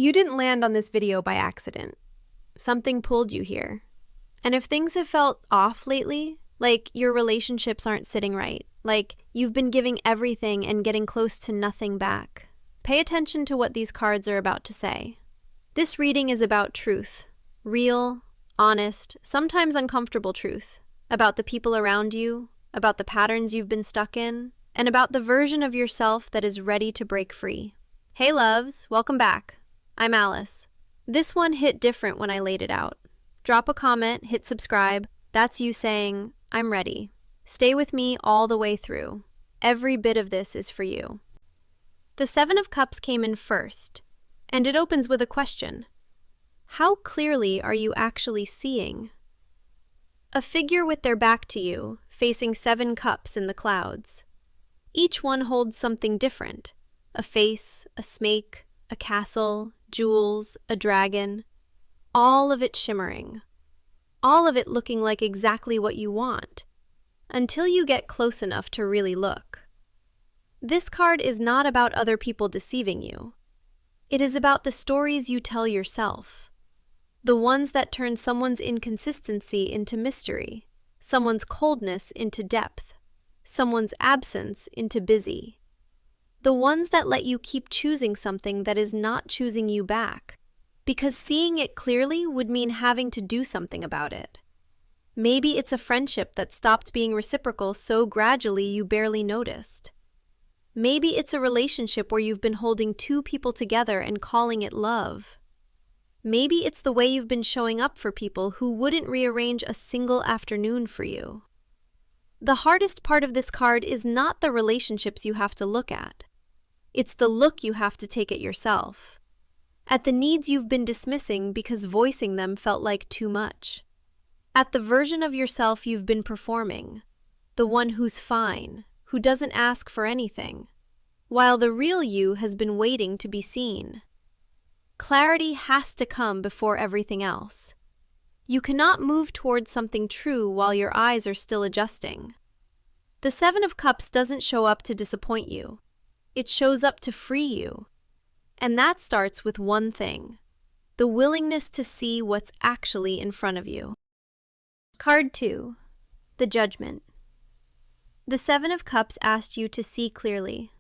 You didn't land on this video by accident. Something pulled you here. And if things have felt off lately, like your relationships aren't sitting right, like you've been giving everything and getting close to nothing back, pay attention to what these cards are about to say. This reading is about truth. Real, honest, sometimes uncomfortable truth. About the people around you, about the patterns you've been stuck in, and about the version of yourself that is ready to break free. Hey loves, welcome back. I'm Alice. This one hit different when I laid it out. Drop a comment, hit subscribe. That's you saying, I'm ready. Stay with me all the way through. Every bit of this is for you. The Seven of Cups came in first, and it opens with a question. How clearly are you actually seeing? A figure with their back to you, facing 7 cups in the clouds. Each one holds something different. A face, a snake, a castle, jewels, a dragon. All of it shimmering. All of it looking like exactly what you want. Until you get close enough to really look. This card is not about other people deceiving you. It is about the stories you tell yourself. The ones that turn someone's inconsistency into mystery, someone's coldness into depth, someone's absence into busy. The ones that let you keep choosing something that is not choosing you back, because seeing it clearly would mean having to do something about it. Maybe it's a friendship that stopped being reciprocal so gradually you barely noticed. Maybe it's a relationship where you've been holding 2 people together and calling it love. Maybe it's the way you've been showing up for people who wouldn't rearrange a single afternoon for you. The hardest part of this card is not the relationships you have to look at. It's the look you have to take at yourself. At the needs you've been dismissing because voicing them felt like too much. At the version of yourself you've been performing. The one who's fine, who doesn't ask for anything. While the real you has been waiting to be seen. Clarity has to come before everything else. You cannot move towards something true while your eyes are still adjusting. The Seven of Cups doesn't show up to disappoint you. It shows up to free you. And that starts with one thing: the willingness to see what's actually in front of you. Card 2. The Judgment. The Seven of Cups asked you to see clearly.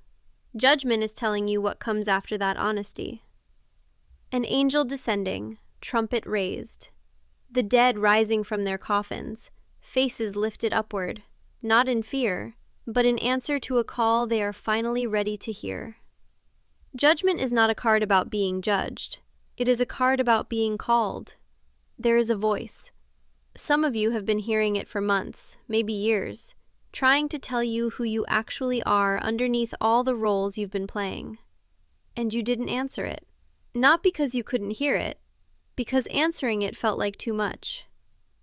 Judgment is telling you what comes after that honesty. An angel descending, trumpet raised. The dead rising from their coffins, faces lifted upward, not in fear, but in answer to a call they are finally ready to hear. Judgment is not a card about being judged. It is a card about being called. There is a voice. Some of you have been hearing it for months, maybe years, trying to tell you who you actually are underneath all the roles you've been playing. And you didn't answer it. Not because you couldn't hear it, because answering it felt like too much.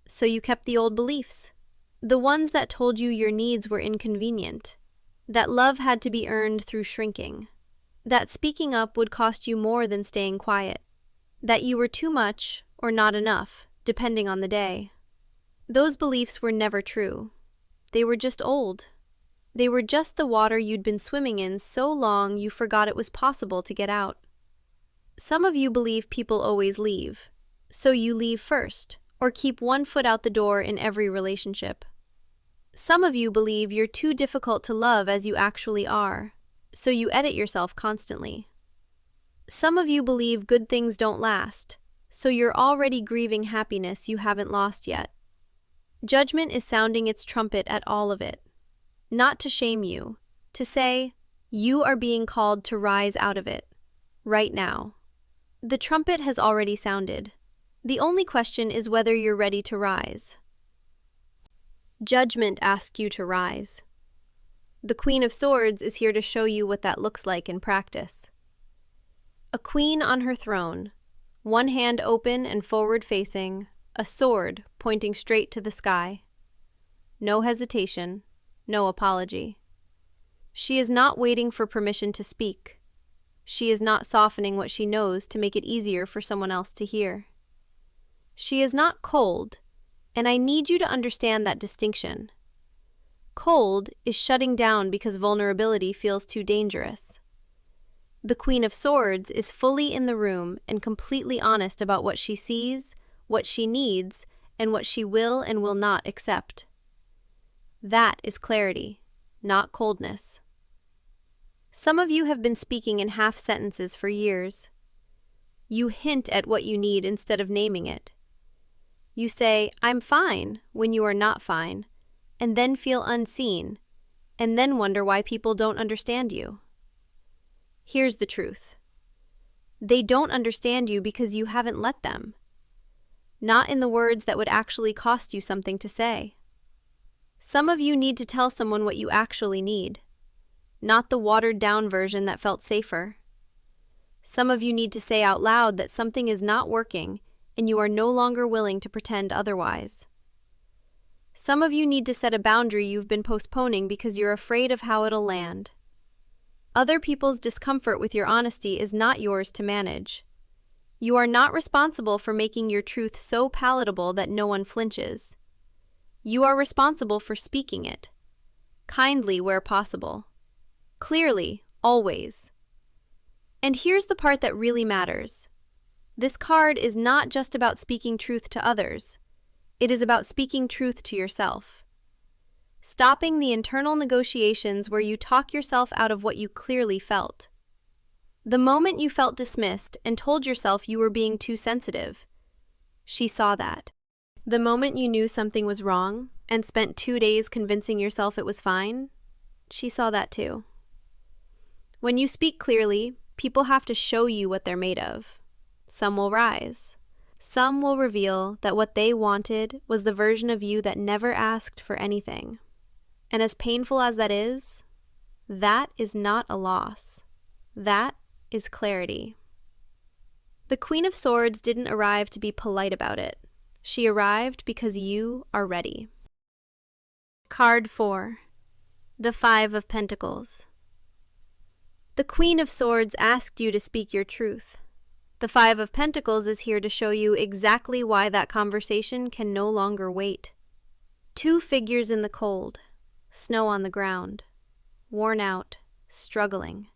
So you kept the old beliefs. The ones that told you your needs were inconvenient, that love had to be earned through shrinking, that speaking up would cost you more than staying quiet, that you were too much or not enough, depending on the day. Those beliefs were never true. They were just old. They were just the water you'd been swimming in so long you forgot it was possible to get out. Some of you believe people always leave, so you leave first, or keep one foot out the door in every relationship. Some of you believe you're too difficult to love as you actually are, so you edit yourself constantly. Some of you believe good things don't last, so you're already grieving happiness you haven't lost yet. Judgment is sounding its trumpet at all of it. Not to shame you, to say, you are being called to rise out of it, right now. The trumpet has already sounded. The only question is whether you're ready to rise. Judgment asks you to rise. The Queen of Swords is here to show you what that looks like in practice. A queen on her throne, one hand open and forward-facing, a sword pointing straight to the sky. No hesitation, no apology. She is not waiting for permission to speak. She is not softening what she knows to make it easier for someone else to hear. She is not cold, and I need you to understand that distinction. Cold is shutting down because vulnerability feels too dangerous. The Queen of Swords is fully in the room and completely honest about what she sees, what she needs, and what she will and will not accept. That is clarity, not coldness. Some of you have been speaking in half sentences for years. You hint at what you need instead of naming it. You say, "I'm fine," when you are not fine, and then feel unseen, and then wonder why people don't understand you. Here's the truth. They don't understand you because you haven't let them. Not in the words that would actually cost you something to say. Some of you need to tell someone what you actually need, not the watered-down version that felt safer. Some of you need to say out loud that something is not working and you are no longer willing to pretend otherwise. Some of you need to set a boundary you've been postponing because you're afraid of how it'll land. Other people's discomfort with your honesty is not yours to manage. You are not responsible for making your truth so palatable that no one flinches. You are responsible for speaking it, kindly where possible, clearly, always. And here's the part that really matters. This card is not just about speaking truth to others. It is about speaking truth to yourself. Stopping the internal negotiations where you talk yourself out of what you clearly felt. The moment you felt dismissed and told yourself you were being too sensitive, she saw that. The moment you knew something was wrong and spent 2 days convincing yourself it was fine, she saw that too. When you speak clearly, people have to show you what they're made of. Some will rise. Some will reveal that what they wanted was the version of you that never asked for anything. And as painful as that is not a loss. That is clarity. The Queen of Swords didn't arrive to be polite about it. She arrived because you are ready. Card 4. The Five of Pentacles. The Queen of Swords asked you to speak your truth. The Five of Pentacles is here to show you exactly why that conversation can no longer wait. Two figures in the cold, snow on the ground, worn out, struggling.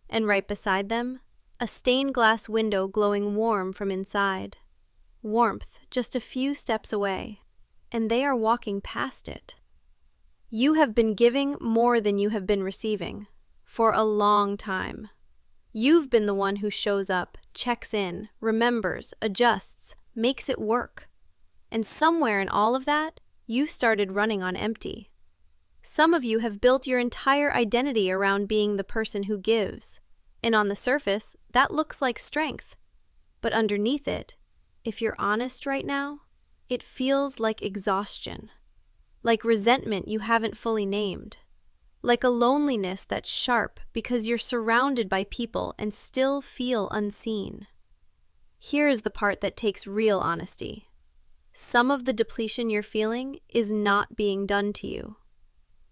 And right beside them, a stained glass window glowing warm from inside. Warmth just a few steps away, and they are walking past it. You have been giving more than you have been receiving, for a long time. You've been the one who shows up, checks in, remembers, adjusts, makes it work. And somewhere in all of that, you started running on empty. Some of you have built your entire identity around being the person who gives. And on the surface, that looks like strength. But underneath it, if you're honest right now, it feels like exhaustion. Like resentment you haven't fully named. Like a loneliness that's sharp because you're surrounded by people and still feel unseen. Here is the part that takes real honesty. Some of the depletion you're feeling is not being done to you.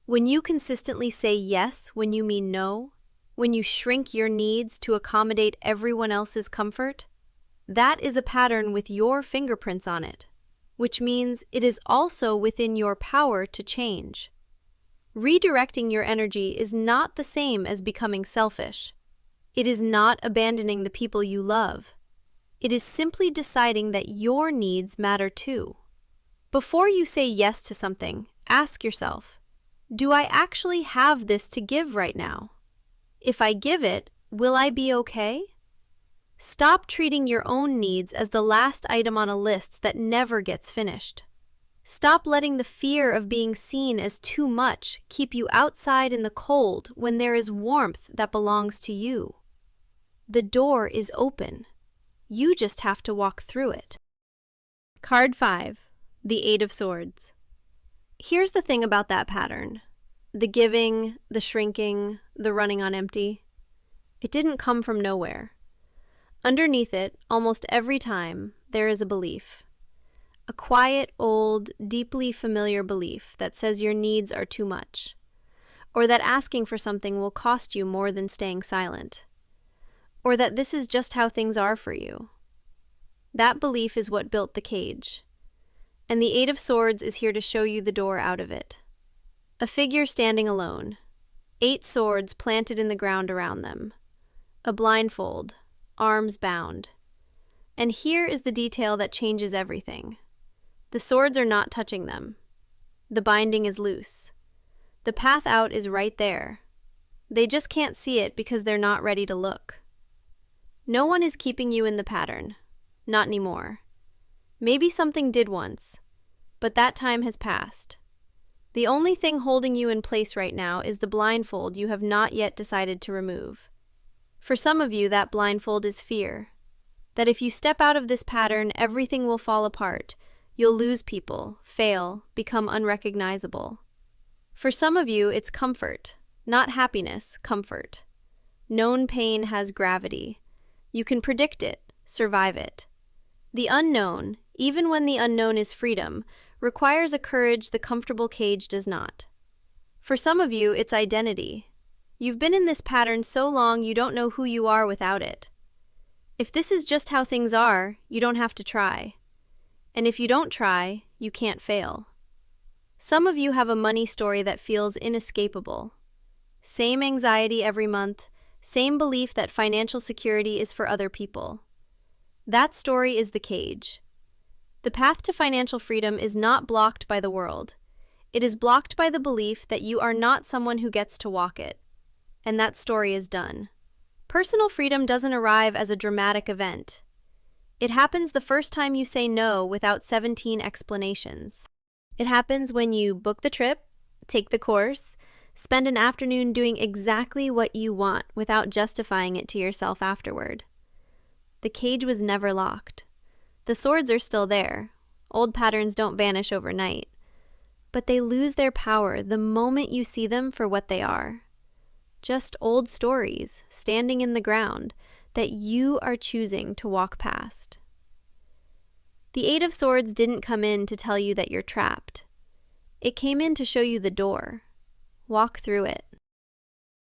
When you consistently say yes when you mean no, when you shrink your needs to accommodate everyone else's comfort, that is a pattern with your fingerprints on it, which means it is also within your power to change. Redirecting your energy is not the same as becoming selfish. It is not abandoning the people you love. It is simply deciding that your needs matter too. Before you say yes to something, ask yourself, do I actually have this to give right now? If I give it, will I be okay? Stop treating your own needs as the last item on a list that never gets finished. Stop letting the fear of being seen as too much keep you outside in the cold when there is warmth that belongs to you. The door is open. You just have to walk through it. Card 5. The Eight of Swords. Here's the thing about that pattern. The giving, the shrinking, the running on empty. It didn't come from nowhere. Underneath it, almost every time, there is a belief. A quiet, old, deeply familiar belief that says your needs are too much, or that asking for something will cost you more than staying silent, or that this is just how things are for you. That belief is what built the cage, and the Eight of Swords is here to show you the door out of it. A figure standing alone, 8 swords planted in the ground around them. A blindfold, arms bound. And here is the detail that changes everything. The swords are not touching them. The binding is loose. The path out is right there. They just can't see it because they're not ready to look. No one is keeping you in the pattern. Not anymore. Maybe something did once, but that time has passed. The only thing holding you in place right now is the blindfold you have not yet decided to remove. For some of you, that blindfold is fear. That if you step out of this pattern, everything will fall apart. You'll lose people, fail, become unrecognizable. For some of you, it's comfort, not happiness, comfort. Known pain has gravity. You can predict it, survive it. The unknown, even when the unknown is freedom, requires a courage the comfortable cage does not. For some of you, it's identity. You've been in this pattern so long you don't know who you are without it. If this is just how things are, you don't have to try. And if you don't try, you can't fail. Some of you have a money story that feels inescapable. Same anxiety every month, same belief that financial security is for other people. That story is the cage. The path to financial freedom is not blocked by the world. It is blocked by the belief that you are not someone who gets to walk it. And that story is done. Personal freedom doesn't arrive as a dramatic event. It happens the first time you say no without 17 explanations. It happens when you book the trip, take the course, spend an afternoon doing exactly what you want without justifying it to yourself afterward. The cage was never locked. The swords are still there. Old patterns don't vanish overnight. But they lose their power the moment you see them for what they are. Just old stories standing in the ground that you are choosing to walk past. The Eight of Swords didn't come in to tell you that you're trapped. It came in to show you the door. Walk through it.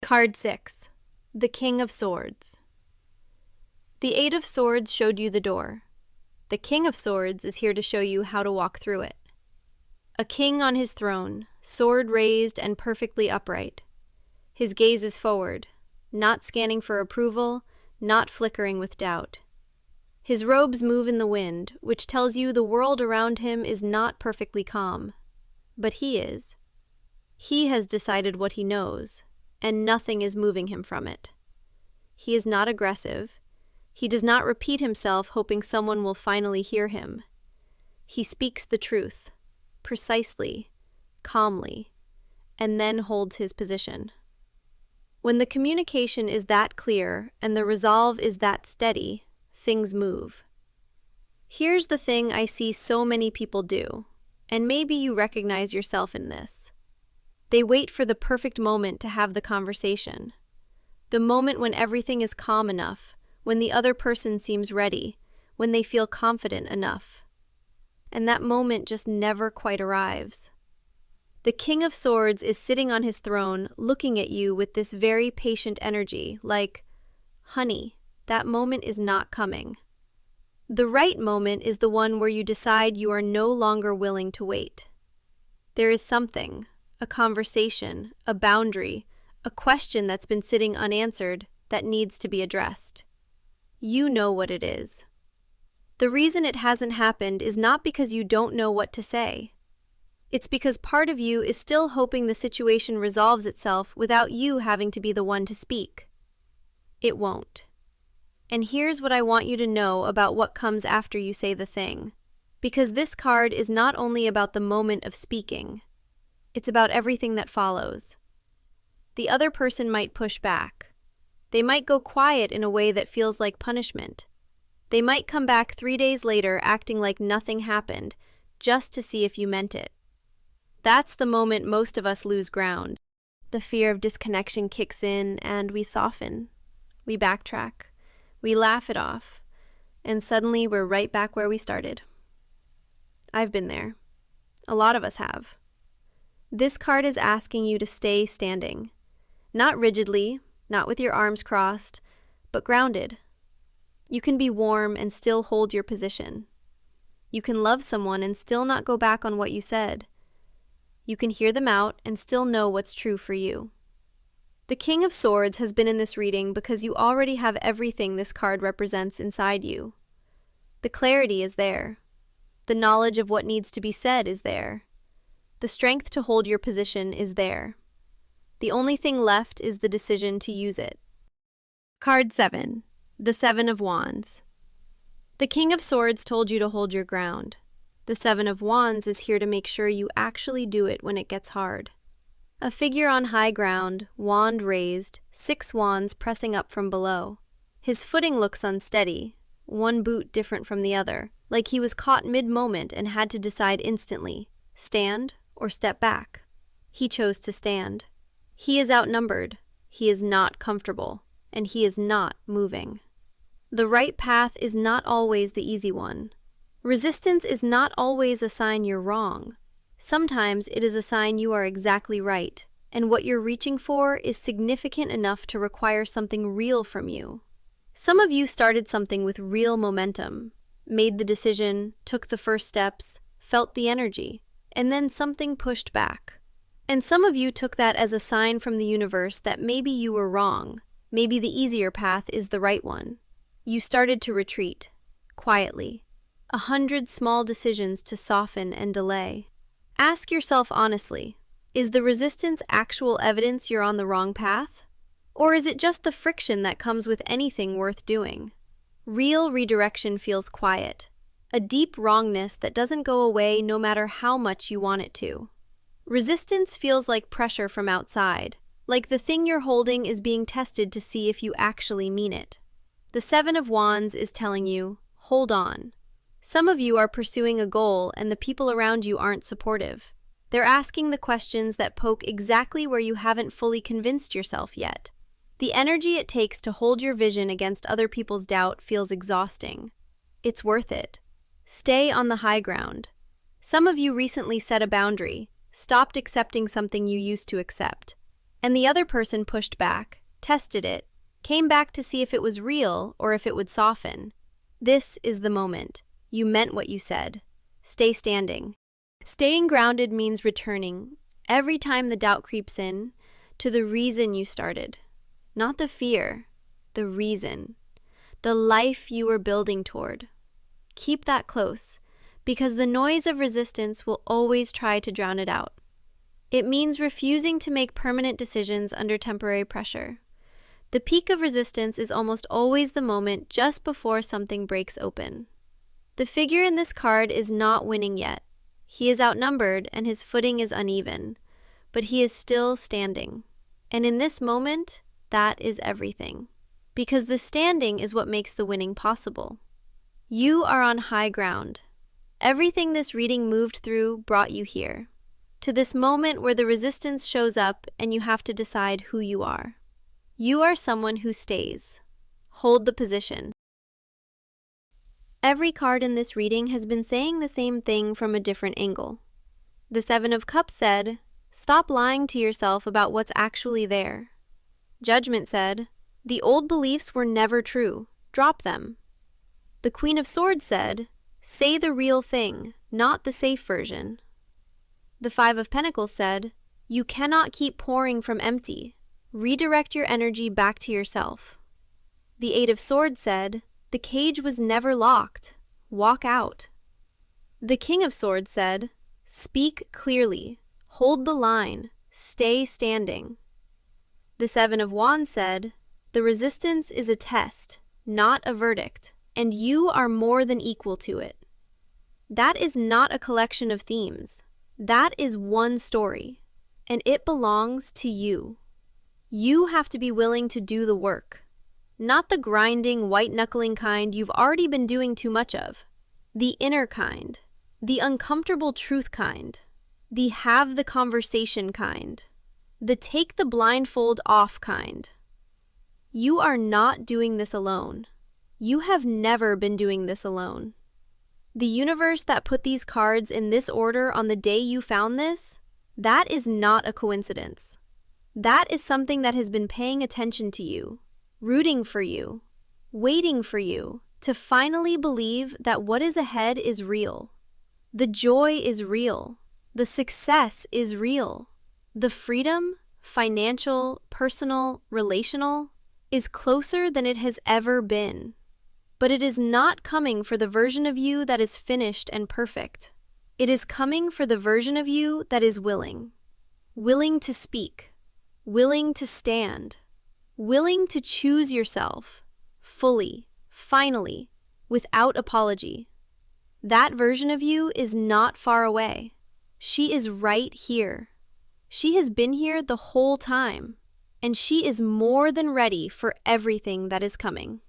Card 6. The King of Swords. The Eight of Swords showed you the door. The King of Swords is here to show you how to walk through it. A king on his throne, sword raised and perfectly upright. His gaze is forward, not scanning for approval, not flickering with doubt. His robes move in the wind, which tells you the world around him is not perfectly calm. But he is. He has decided what he knows, and nothing is moving him from it. He is not aggressive. He does not repeat himself hoping someone will finally hear him. He speaks the truth, precisely, calmly, and then holds his position. When the communication is that clear and the resolve is that steady, things move. Here's the thing I see so many people do, and maybe you recognize yourself in this. They wait for the perfect moment to have the conversation. The moment when everything is calm enough, when the other person seems ready, when they feel confident enough. And that moment just never quite arrives. The King of Swords is sitting on his throne, looking at you with this very patient energy, like, honey, that moment is not coming. The right moment is the one where you decide you are no longer willing to wait. There is something, a conversation, a boundary, a question that's been sitting unanswered that needs to be addressed. You know what it is. The reason it hasn't happened is not because you don't know what to say. It's because part of you is still hoping the situation resolves itself without you having to be the one to speak. It won't. And here's what I want you to know about what comes after you say the thing. Because this card is not only about the moment of speaking, it's about everything that follows. The other person might push back. They might go quiet in a way that feels like punishment. They might come back 3 days later acting like nothing happened, just to see if you meant it. That's the moment most of us lose ground. The fear of disconnection kicks in and we soften. We backtrack. We laugh it off. And suddenly we're right back where we started. I've been there. A lot of us have. This card is asking you to stay standing. Not rigidly, not with your arms crossed, but grounded. You can be warm and still hold your position. You can love someone and still not go back on what you said. You can hear them out and still know what's true for you. The King of Swords has been in this reading because you already have everything this card represents inside you. The clarity is there. The knowledge of what needs to be said is there. The strength to hold your position is there. The only thing left is the decision to use it. Card 7. The Seven of Wands. The King of Swords told you to hold your ground. The Seven of Wands is here to make sure you actually do it when it gets hard. A figure on high ground, wand raised, 6 wands pressing up from below. His footing looks unsteady, one boot different from the other, like he was caught mid-moment and had to decide instantly, stand or step back. He chose to stand. He is outnumbered, he is not comfortable, and he is not moving. The right path is not always the easy one. Resistance is not always a sign you're wrong. Sometimes it is a sign you are exactly right, and what you're reaching for is significant enough to require something real from you. Some of you started something with real momentum, made the decision, took the first steps, felt the energy, and then something pushed back. And some of you took that as a sign from the universe that maybe you were wrong, maybe the easier path is the right one. You started to retreat, quietly, 100 small decisions to soften and delay. Ask yourself honestly, is the resistance actual evidence you're on the wrong path? Or is it just the friction that comes with anything worth doing? Real redirection feels quiet, a deep wrongness that doesn't go away no matter how much you want it to. Resistance feels like pressure from outside, like the thing you're holding is being tested to see if you actually mean it. The Seven of Wands is telling you, hold on. Some of you are pursuing a goal and the people around you aren't supportive. They're asking the questions that poke exactly where you haven't fully convinced yourself yet. The energy it takes to hold your vision against other people's doubt feels exhausting. It's worth it. Stay on the high ground. Some of you recently set a boundary, stopped accepting something you used to accept, and the other person pushed back, tested it, came back to see if it was real or if it would soften. This is the moment. You meant what you said. Stay standing. Staying grounded means returning, every time the doubt creeps in, to the reason you started. Not the fear, the reason. The life you were building toward. Keep that close, because the noise of resistance will always try to drown it out. It means refusing to make permanent decisions under temporary pressure. The peak of resistance is almost always the moment just before something breaks open. The figure in this card is not winning yet. He is outnumbered and his footing is uneven, but he is still standing. And in this moment, that is everything. Because the standing is what makes the winning possible. You are on high ground. Everything this reading moved through brought you here. To this moment where the resistance shows up and you have to decide who you are. You are someone who stays. Hold the position. Every card in this reading has been saying the same thing from a different angle. The Seven of Cups said, stop lying to yourself about what's actually there. Judgment said, the old beliefs were never true. Drop them. The Queen of Swords said, say the real thing, not the safe version. The Five of Pentacles said, you cannot keep pouring from empty. Redirect your energy back to yourself. The Eight of Swords said, the cage was never locked. Walk out. The King of Swords said, speak clearly. Hold the line. Stay standing. The Seven of Wands said, the resistance is a test, not a verdict, and you are more than equal to it. That is not a collection of themes. That is one story, and it belongs to you. You have to be willing to do the work. Not the grinding, white-knuckling kind you've already been doing too much of. The inner kind. The uncomfortable truth kind. The have the conversation kind. The take the blindfold off kind. You are not doing this alone. You have never been doing this alone. The universe that put these cards in this order on the day you found this, that is not a coincidence. That is something that has been paying attention to you. Rooting for you, waiting for you to finally believe that what is ahead is real. The joy is real. The success is real. The freedom, financial, personal, relational, is closer than it has ever been. But it is not coming for the version of you that is finished and perfect. It is coming for the version of you that is willing. Willing to speak. Willing to stand. Willing to choose yourself. Fully, finally, without apology. That version of you is not far away. She is right here. She has been here the whole time, and she is more than ready for everything that is coming.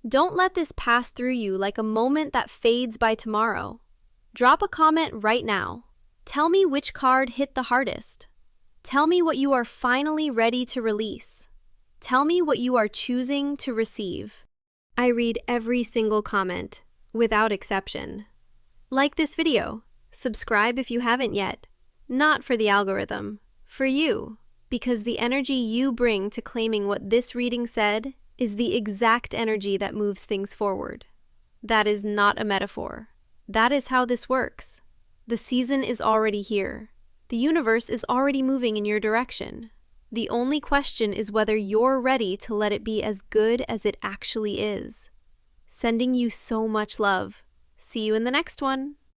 Don't let this pass through you like a moment that fades by tomorrow. Drop a comment right now. Tell me which card hit the hardest. Tell me what you are finally ready to release. Tell me what you are choosing to receive. I read every single comment, without exception. Like this video. Subscribe if you haven't yet. Not for the algorithm, for you, because the energy you bring to claiming what this reading said is the exact energy that moves things forward. That is not a metaphor. That is how this works. The season is already here. The universe is already moving in your direction. The only question is whether you're ready to let it be as good as it actually is. Sending you so much love. See you in the next one.